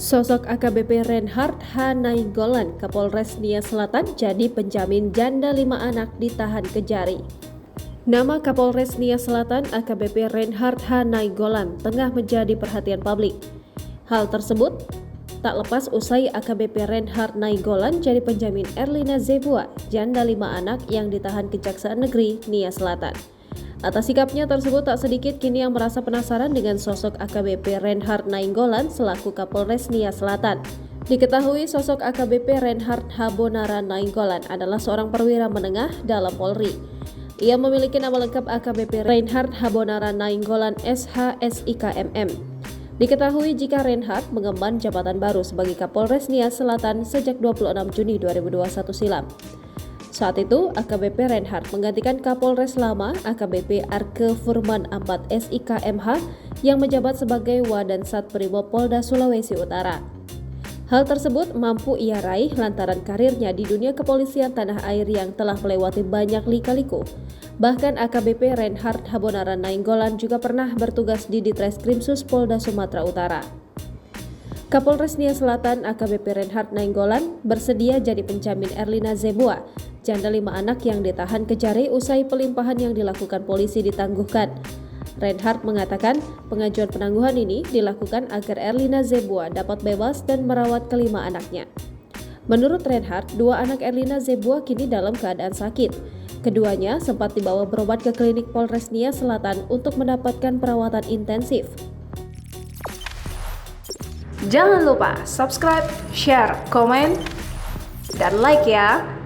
Sosok AKBP Reinhard H. Nainggolan, Kapolres Nia Selatan, jadi penjamin janda 5 anak ditahan Kejari. Nama Kapolres Nia Selatan AKBP Reinhard H. Nainggolan tengah menjadi perhatian publik. Hal tersebut tak lepas usai AKBP Reinhard Nainggolan jadi penjamin Erlina Zebua, janda 5 anak yang ditahan Kejaksaan Negeri Nia Selatan. Atas sikapnya tersebut, tak sedikit kini yang merasa penasaran dengan sosok AKBP Reinhard Nainggolan selaku Kapolres Nia Selatan. Diketahui sosok AKBP Reinhard Habonara Nainggolan adalah seorang perwira menengah dalam Polri. Ia memiliki nama lengkap AKBP Reinhard Habonara Nainggolan SH SIKMM. Diketahui jika Reinhard mengemban jabatan baru sebagai Kapolres Nia Selatan sejak 26 Juni 2021 silam. Saat itu, AKBP Reinhard menggantikan Kapolres lama AKBP Arke Furman Ampat SIKMH yang menjabat sebagai Wadansat Brimob Polda Sulawesi Utara. Hal tersebut mampu ia raih lantaran karirnya di dunia kepolisian tanah air yang telah melewati banyak lika-liku. Bahkan AKBP Reinhard Habonara Nainggolan juga pernah bertugas di Ditreskrimsus Polda Sumatera Utara. Kapolres Nia Selatan AKBP Reinhard Nainggolan bersedia jadi penjamin Erlina Zebua, janda 5 anak yang ditahan Kejari usai pelimpahan yang dilakukan polisi ditangguhkan. Reinhard mengatakan pengajuan penangguhan ini dilakukan agar Erlina Zebua dapat bebas dan merawat kelima anaknya. Menurut Reinhard, 2 anak Erlina Zebua kini dalam keadaan sakit. Keduanya sempat dibawa berobat ke klinik Polres Nia Selatan untuk mendapatkan perawatan intensif. Jangan lupa subscribe, share, komen, dan like ya!